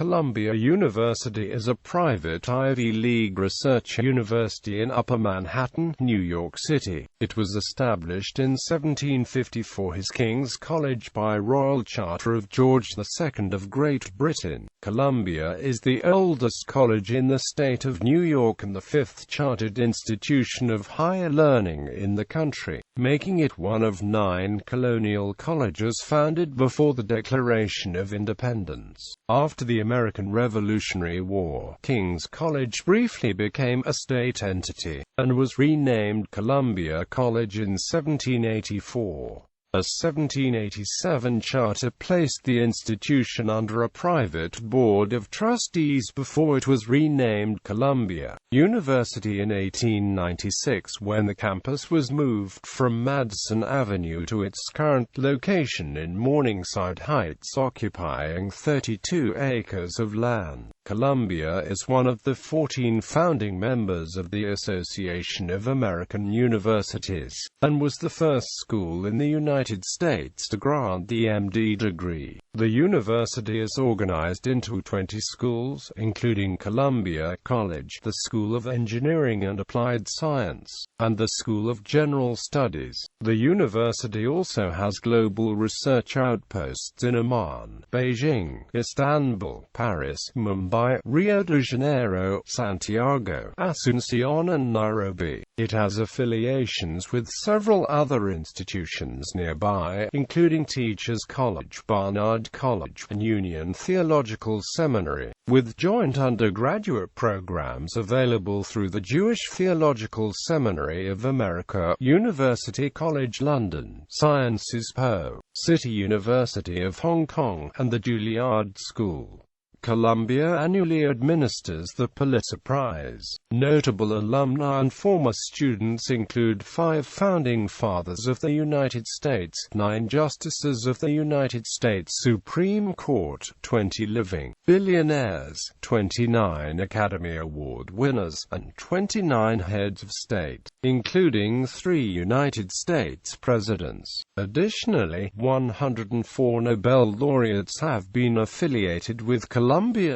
Columbia University is a private Ivy League research university in Upper Manhattan, New York City. It was established in 1754 as King's College by royal charter of George II of Great Britain. Columbia is the oldest college in the state of New York and the fifth chartered institution of higher learning in the country, making it one of 9 colonial colleges founded before the Declaration of Independence. After the American Revolutionary War, King's College briefly became a state entity, and was renamed Columbia College in 1784. A 1787 charter placed the institution under a private board of trustees before it was renamed Columbia University in 1896 when the campus was moved from Madison Avenue to its current location in Morningside Heights, occupying 32 acres of land. Columbia is one of the 14 founding members of the Association of American Universities, and was the first school in the United States to grant the MD degree. The university is organized into 20 schools, including Columbia College, the School of Engineering and Applied Science, and the School of General Studies. The university also has global research outposts in Amman, Beijing, Istanbul, Paris, Mumbai, Rio de Janeiro, Santiago, Asuncion and Nairobi. It has affiliations with several other institutions nearby, including Teachers College, Barnard College, and Union Theological Seminary, with joint undergraduate programs available through the Jewish Theological Seminary of America, University College London, Sciences Po, City University of Hong Kong, and the Juilliard School. Columbia annually administers the Pulitzer Prize. Notable alumni and former students include 5 Founding Fathers of the United States, 9 Justices of the United States Supreme Court, 20 living billionaires, 29 Academy Award winners, and 29 heads of state, including 3 United States presidents. Additionally, 104 Nobel laureates have been affiliated with Columbia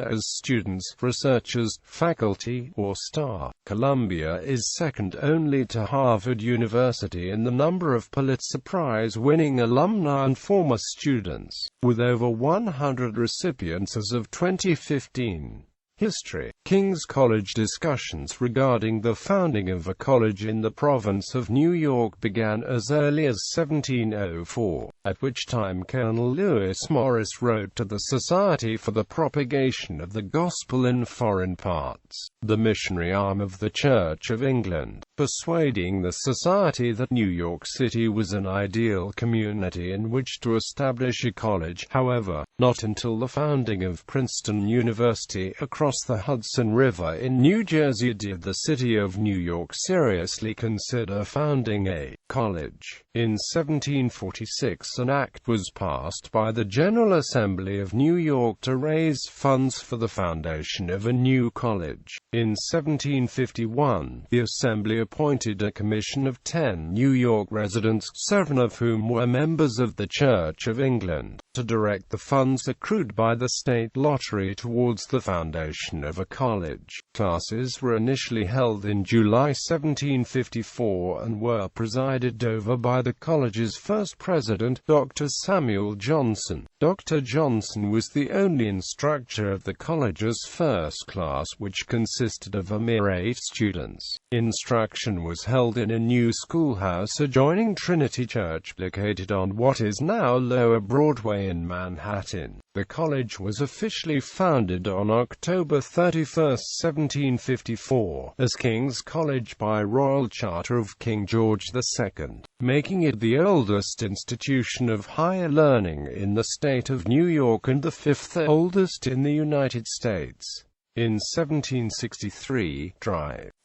as students, researchers, faculty, or staff. Columbia is second only to Harvard University in the number of Pulitzer Prize-winning alumni and former students, with over 100 recipients as of 2015. History. King's College discussions regarding the founding of a college in the province of New York began as early as 1704, at which time Colonel Lewis Morris wrote to the Society for the Propagation of the Gospel in Foreign Parts, the missionary arm of the Church of England, persuading the Society that New York City was an ideal community in which to establish a college. However, not until the founding of Princeton University across the Hudson River in New Jersey did the city of New York seriously consider founding a college. In 1746 an act was passed by the General Assembly of New York to raise funds for the foundation of a new college. In 1751, the Assembly appointed a commission of 10 New York residents, 7 of whom were members of the Church of England, to direct the funds accrued by the state lottery towards the foundation of a college. Classes were initially held in July 1754 and were presided over by the college's first president, Dr. Samuel Johnson. Dr. Johnson was the only instructor of the college's first class, which consisted of a mere 8 students. Instruction was held in a new schoolhouse adjoining Trinity Church, located on what is now Lower Broadway in Manhattan. The college was officially founded on October 31, 1754, as King's College by royal charter of King George II, making it the oldest institution of higher learning in the state of New York and the 5th oldest in the United States. In 1763,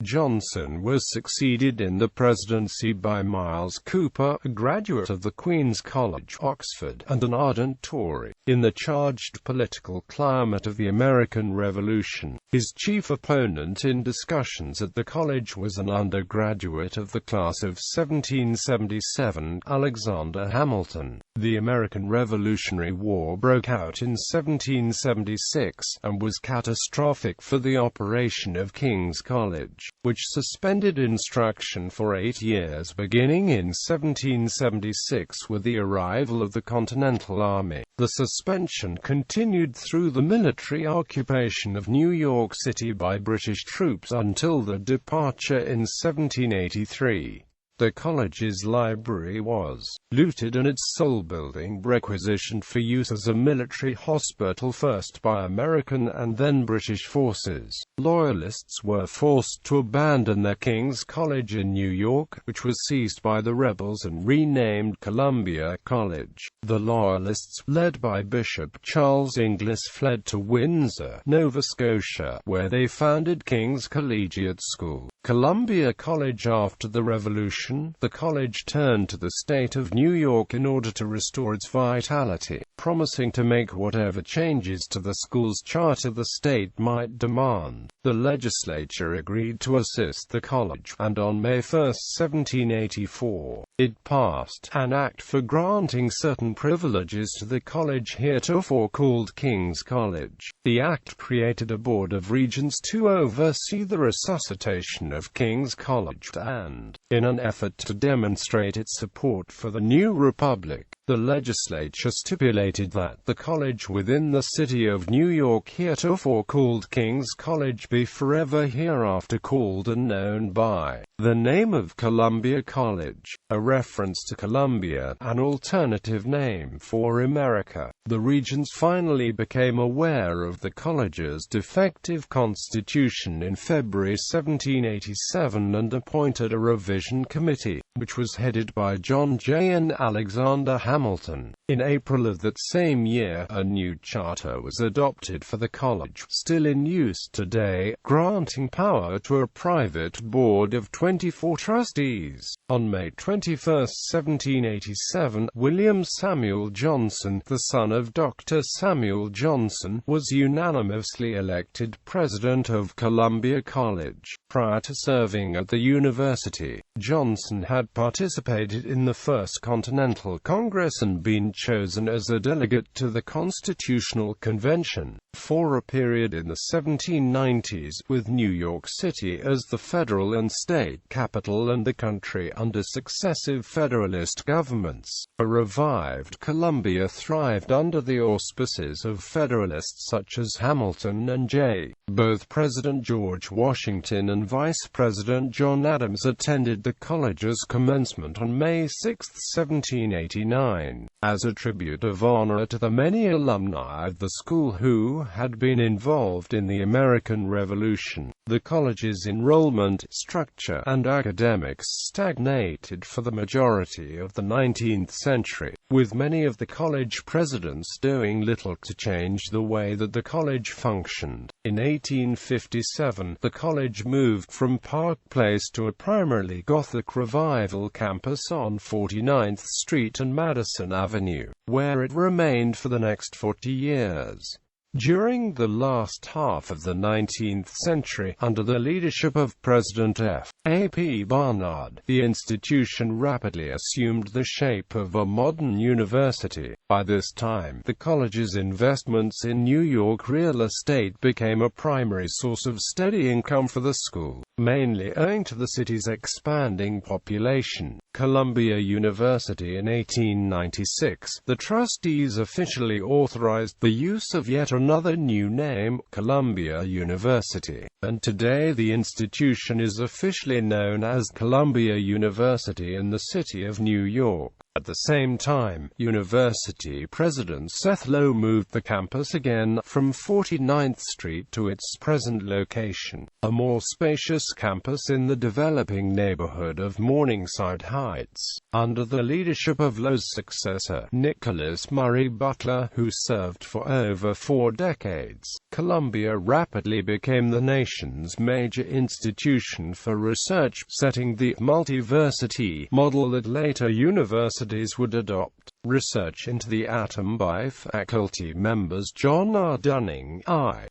Johnson was succeeded in the presidency by Miles Cooper, a graduate of the Queen's College, Oxford, and an ardent Tory. In the charged political climate of the American Revolution, his chief opponent in discussions at the college was an undergraduate of the class of 1777, Alexander Hamilton. The American Revolutionary War broke out in 1776, and was catastrophic for the operation of King's College, which suspended instruction for 8 years beginning in 1776 with the arrival of the Continental Army. The suspension continued through the military occupation of New York City by British troops until the departure in 1783. The college's library was looted and its sole building requisitioned for use as a military hospital, first by American and then British forces. Loyalists were forced to abandon their King's College in New York, which was seized by the rebels and renamed Columbia College. The Loyalists, led by Bishop Charles Inglis, fled to Windsor, Nova Scotia, where they founded King's Collegiate School, Columbia College. After the Revolution, the college turned to the state of New York in order to restore its vitality, promising to make whatever changes to the school's charter the state might demand. The legislature agreed to assist the college, and on May 1, 1784, it passed an act for granting certain privileges to the college heretofore called King's College. The act created a board of regents to oversee the resuscitation of King's College, and, in an effort to demonstrate its support for the new republic, the legislature stipulated that the college within the city of New York, heretofore called King's College, be forever hereafter called and known by the name of Columbia College, a reference to Columbia, an alternative name for America. The regents finally became aware of the college's defective constitution in February 1787 and appointed a revision committee, which was headed by John Jay and Alexander Hamilton. In April of that same year, a new charter was adopted for the college, still in use today, granting power to a private board of 24 trustees. On May 21, 1787, William Samuel Johnson, the son of Dr. Samuel Johnson, was unanimously elected president of Columbia College. Prior to serving at the university, Johnson had participated in the First Continental Congress and been chosen as a delegate to the Constitutional Convention. For a period in the 1790s, with New York City as the federal and state capital and the country under successive Federalist governments, a revived Columbia thrived under the auspices of Federalists such as Hamilton and Jay. Both President George Washington and Vice President John Adams attended the college's commencement on May 6, 1789, as a tribute of honor to the many alumni of the school who had been involved in the American Revolution. The college's enrollment, structure, and academics stagnated for the majority of the 19th century, with many of the college presidents doing little to change the way that the college functioned. In 1857, the college moved from Park Place to a primarily Gothic Revival campus on 49th Street and Madison Avenue, where it remained for the next 40 years. During the last half of the 19th century, under the leadership of President F. A. P. Barnard, the institution rapidly assumed the shape of a modern university. By this time, the college's investments in New York real estate became a primary source of steady income for the school, mainly owing to the city's expanding population. Columbia University. In 1896, the trustees officially authorized the use of yet another new name, Columbia University, and today the institution is officially known as Columbia University in the city of New York. At the same time, university president Seth Low moved the campus again from 49th Street to its present location, a more spacious campus in the developing neighborhood of Morningside Heights. Under the leadership of Low's successor, Nicholas Murray Butler, who served for over 4 decades, Columbia rapidly became the nation's major institution for research, setting the multiversity model that later universities would adopt. Research into the atom by faculty members John R. Dunning, I.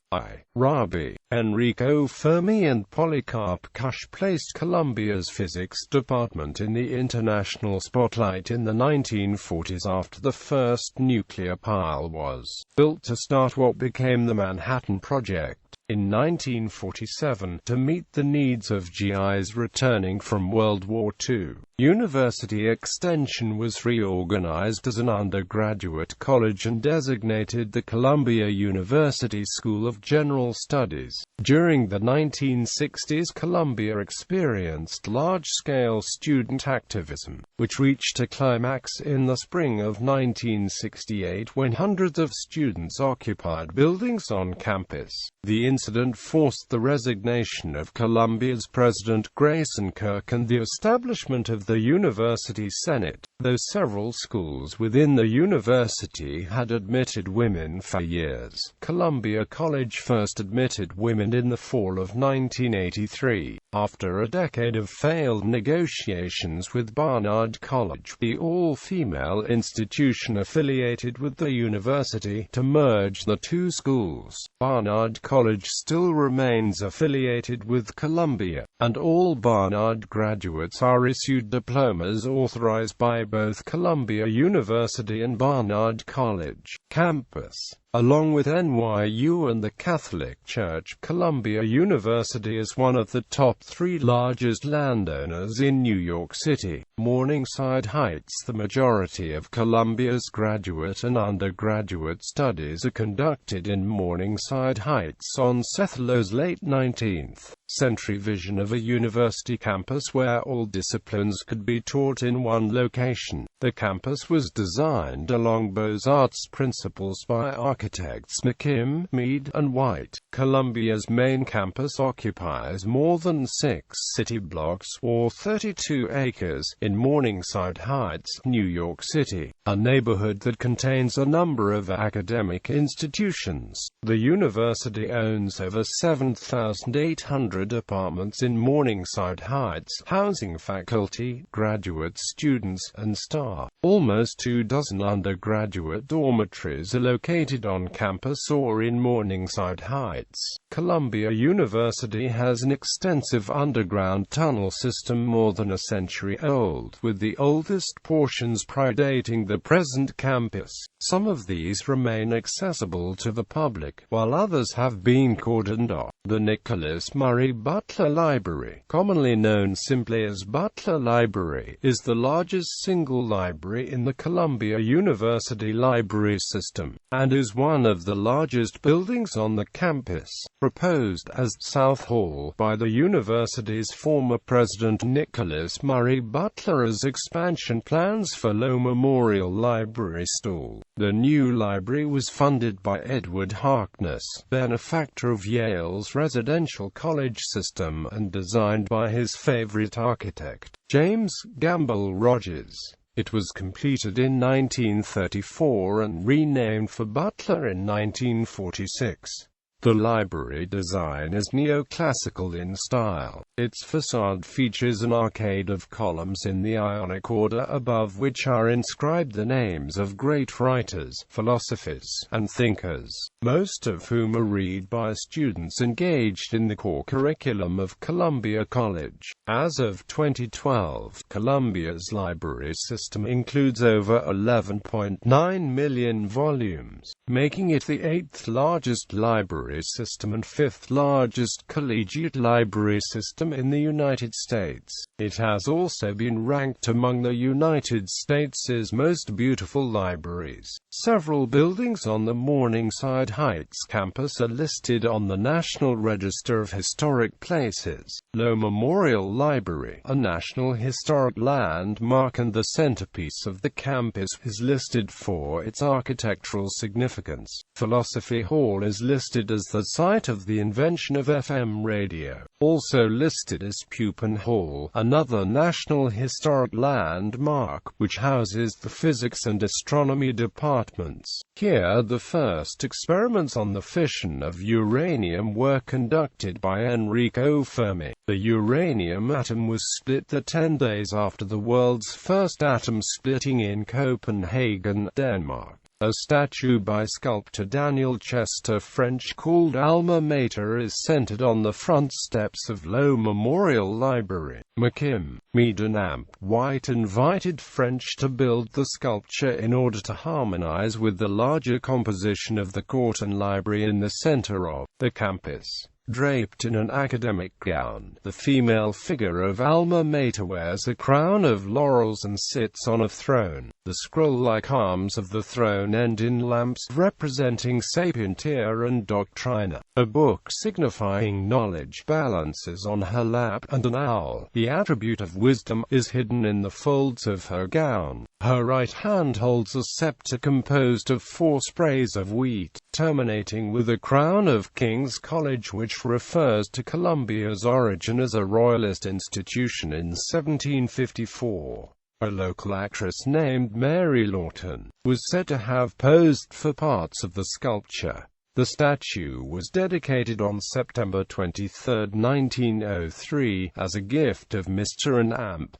Rabi, Enrico Fermi and Polycarp Kusch placed Columbia's physics department in the international spotlight in the 1940s after the first nuclear pile was built to start what became the Manhattan Project. In 1947, to meet the needs of GIs returning from World War II, University Extension was reorganized as an undergraduate college and designated the Columbia University School of General Studies. During the 1960s, Columbia experienced large-scale student activism, which reached a climax in the spring of 1968 when hundreds of students occupied buildings on campus. The incident forced the resignation of Columbia's president Grayson Kirk and the establishment of the University Senate, though several schools within the university had admitted women for years. Columbia College first admitted women in the fall of 1983. After a decade of failed negotiations with Barnard College, the all-female institution affiliated with the university, to merge the two schools. Barnard College still remains affiliated with Columbia, and all Barnard graduates are issued diplomas authorized by both Columbia University and Barnard College. Campus. Along with NYU and the Catholic Church, Columbia University is one of the top 3 largest landowners in New York City. Morningside Heights. The majority of Columbia's graduate and undergraduate studies are conducted in Morningside Heights on Seth Low's late 19th century vision of a university campus where all disciplines could be taught in one location. The campus was designed along Beaux-Arts principles by architects McKim, Mead, and White. Columbia's main campus occupies more than 6 city blocks, or 32 acres, in Morningside Heights, New York City, a neighborhood that contains a number of academic institutions. The university owns over 7,800 apartments in Morningside Heights, housing faculty, graduate students, and staff. Almost 24 undergraduate dormitories are located on campus or in Morningside Heights. Columbia University has an extensive underground tunnel system more than a century old, with the oldest portions predating the present campus. Some of these remain accessible to the public, while others have been cordoned off. The Nicholas Murray Butler Library, commonly known simply as Butler Library, is the largest single library in the Columbia University library system, and is one of the largest buildings on the campus. Proposed as South Hall by the university's former president Nicholas Murray Butler as expansion plans for Low Memorial Library stall. The new library was funded by Edward Harkness, benefactor of Yale's residential college system, and designed by his favorite architect, James Gamble Rogers. It was completed in 1934 and renamed for Butler in 1946. The library design is neoclassical in style. Its facade features an arcade of columns in the Ionic order above which are inscribed the names of great writers, philosophers, and thinkers, most of whom are read by students engaged in the core curriculum of Columbia College. As of 2012, Columbia's library system includes over 11.9 million volumes, making it the 8th largest library library system and fifth largest collegiate library system in the United States. It has also been ranked among the United States' most beautiful libraries. Several buildings on the Morningside Heights campus are listed on the National Register of Historic Places. Low Memorial Library, a National Historic Landmark and the centerpiece of the campus, is listed for its architectural significance. Philosophy Hall is listed as the site of the invention of FM radio. Also listed is Pupin Hall, another National Historic Landmark, which houses the physics and astronomy departments. Here the first experiments on the fission of uranium were conducted by Enrico Fermi. The uranium atom was split 10 days after the world's first atom splitting in Copenhagen, Denmark. A statue by sculptor Daniel Chester French called Alma Mater is centered on the front steps of Low Memorial Library. McKim, Mead and Amp White invited French to build the sculpture in order to harmonize with the larger composition of the court and library in the center of the campus. Draped in an academic gown, the female figure of Alma Mater wears a crown of laurels and sits on a throne. The scroll-like arms of the throne end in lamps representing Sapientia and Doctrina. A book signifying knowledge balances on her lap, and an owl, the attribute of wisdom, is hidden in the folds of her gown. Her right hand holds a scepter composed of 4 sprays of wheat, terminating with a crown of King's College, which refers to Columbia's origin as a royalist institution in 1754. A local actress named Mary Lawton was said to have posed for parts of the sculpture. The statue was dedicated on September 23, 1903, as a gift of Mr. and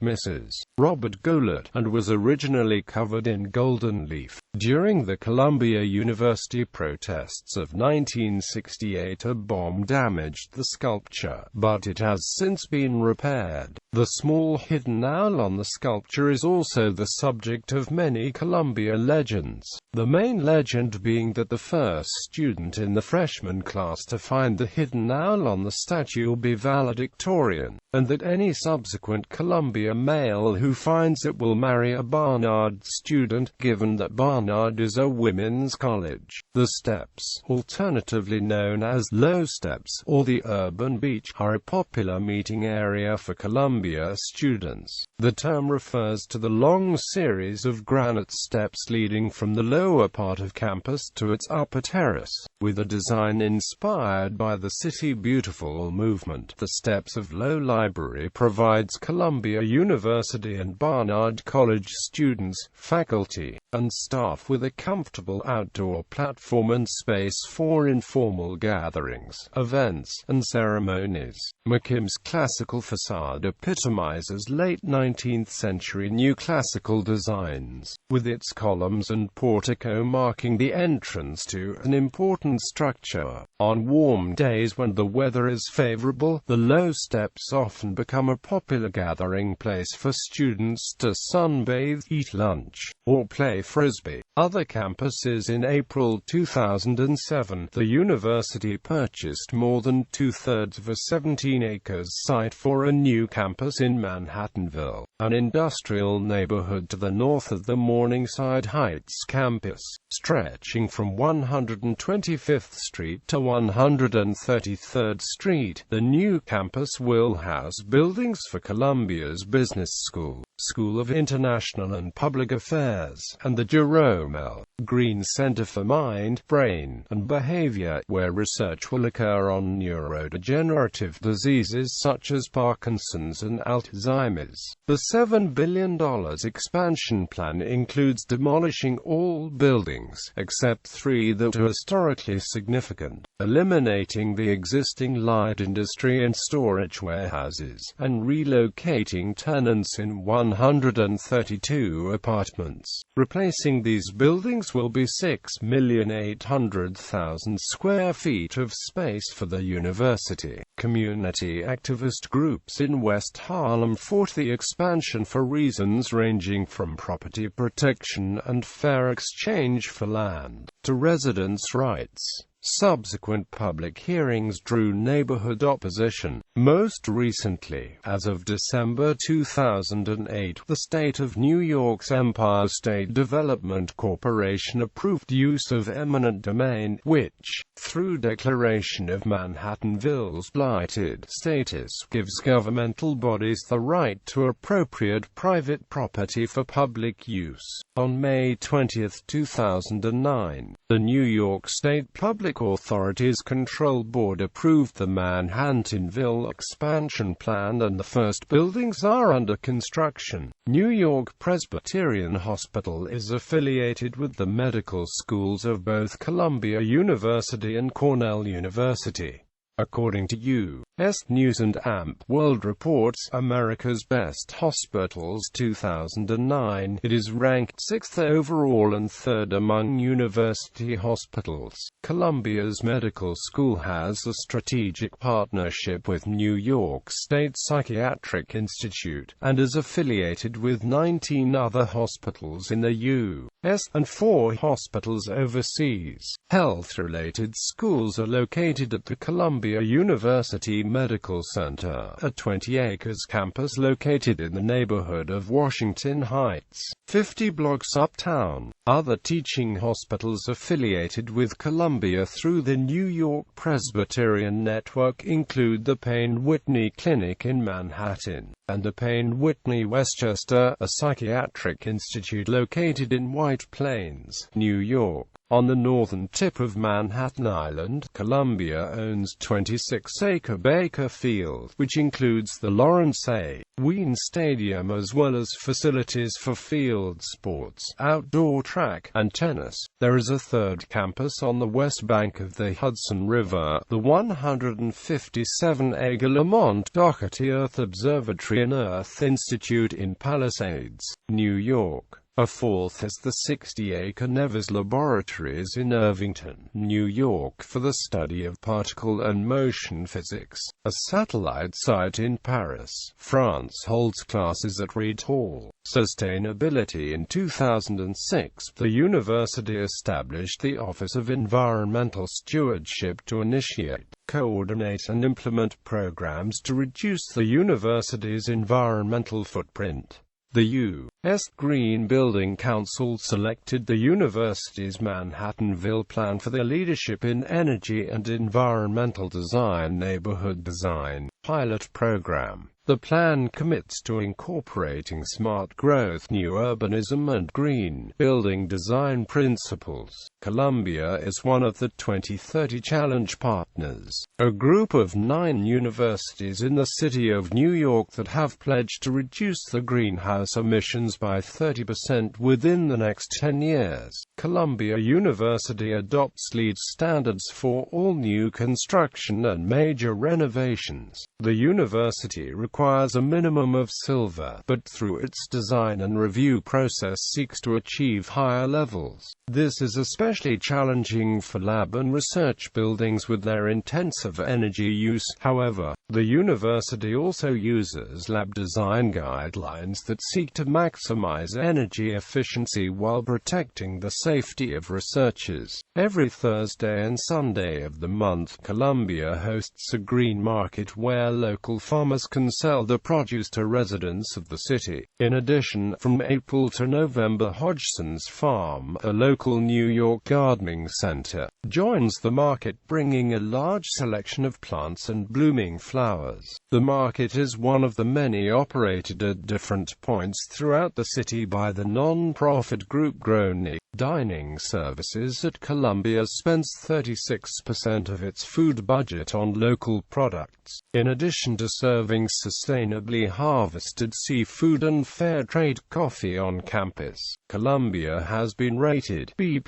Mrs. Robert Goulart, and was originally covered in golden leaf. During the Columbia University protests of 1968, a bomb damaged the sculpture, but it has since been repaired. The small hidden owl on the sculpture is also the subject of many Columbia legends, the main legend being that the first student in the freshman class to find the hidden owl on the statue will be valedictorian, and that any subsequent Columbia male who finds it will marry a Barnard student, given that Barnard is a women's college. The steps, alternatively known as Low Steps or the Urban Beach, are a popular meeting area for Columbia students. The term refers to the long series of granite steps leading from the lower part of campus to its upper terrace, with a design inspired by the City Beautiful movement. The steps of Low Library provides Columbia University and Barnard College students, faculty, and staff with a comfortable outdoor platform and space for informal gatherings, events, and ceremonies. McKim's classical facade epitomizes late 19th century neoclassical designs, with its columns and portico marking the entrance to an important structure. On warm days when the weather is favorable, the Low Steps often become a popular gathering place for students to sunbathe, eat lunch, or play frisbee. Other campuses. In April 2007, the university purchased more than 2/3 of a 17-acre site for a new campus in Manhattanville, an industrial neighborhood to the north of the Morningside Heights campus, stretching from 125th Street to 133rd Street. The new campus will house buildings for Columbia's Business School, School of International and Public Affairs, and the Jerome L. Green Center for Mind, Brain, and Behavior, where research will occur on neurodegenerative diseases such as Parkinson's and Alzheimer's. The $7 billion expansion plan includes demolishing all buildings, except 3 that are historically significant, eliminating the existing light industry and storage warehouses, and relocating tenants in 132 apartments. Replacing these buildings will be 6,800,000 square feet of space for the university. Community activist groups in West Harlem fought the expansion for reasons ranging from property protection and fair exchange for land, to residents' rights. Subsequent public hearings drew neighborhood opposition. Most recently, as of December 2008, the state of New York's Empire State Development Corporation approved use of eminent domain, which, through declaration of Manhattanville's blighted status, gives governmental bodies the right to appropriate private property for public use. On May 20, 2009, the New York State Public Authorities Control Board approved the Manhattanville expansion plan, and the first buildings are under construction. New York Presbyterian Hospital is affiliated with the medical schools of both Columbia University and Cornell University. According to U.S. News & Amp World Report's America's Best Hospitals 2009, it is ranked 6th overall and 3rd among university hospitals. Columbia's medical school has a strategic partnership with New York State Psychiatric Institute, and is affiliated with 19 other hospitals in the U.S. and 4 hospitals overseas. Health-related schools are located at the Columbia University Medical Center, a 20-acre campus located in the neighborhood of Washington Heights, 50 blocks uptown. Other teaching hospitals affiliated with Columbia through the New York Presbyterian Network include the Payne-Whitney Clinic in Manhattan, and the Payne-Whitney Westchester, a psychiatric institute located in White Plains, New York. On the northern tip of Manhattan Island, Columbia owns 26-acre Baker Field, which includes the Lawrence A. Wien Stadium as well as facilities for field sports, outdoor track, and tennis. There is a third campus on the west bank of the Hudson River, the 157-acre Lamont Doherty Earth Observatory and Earth Institute in Palisades, New York. A fourth is the 60-acre Nevis Laboratories in Irvington, New York for the study of particle and motion physics. A satellite site in Paris, France holds classes at Reed Hall. Sustainability. In 2006, the university established the Office of Environmental Stewardship to initiate, coordinate and implement programs to reduce the university's environmental footprint. The U.S. Green Building Council selected the university's Manhattanville plan for their leadership in energy and environmental design neighborhood design pilot program. The plan commits to incorporating smart growth, new urbanism and green building design principles. Columbia is one of the 2030 Challenge partners, a group of 9 universities in the city of New York that have pledged to reduce the greenhouse emissions by 30% within the next 10 years. Columbia University adopts LEED standards for all new construction and major renovations. The university requires a minimum of silver, but through its design and review process seeks to achieve higher levels. This is especially challenging for lab and research buildings with their intensive energy use. However, the university also uses lab design guidelines that seek to maximize energy efficiency while protecting the safety of researchers. Every Thursday and Sunday of the month, Columbia hosts a green market where local farmers can sell their produce to residents of the city. In addition, from April to November, Hodgson's Farm, a local New York gardening center, joins the market, bringing a large selection of plants and blooming flowers. The market is one of the many operated at different points throughout the city by the non-profit group Growny. Dining Services at Columbia spends 36% of its food budget on local products. In addition to serving sustainably harvested seafood and fair trade coffee on campus, Columbia has been rated B+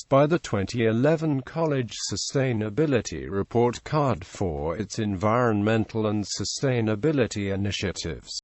by the 2011 College Sustainability Report Card for its environmental and sustainability initiatives.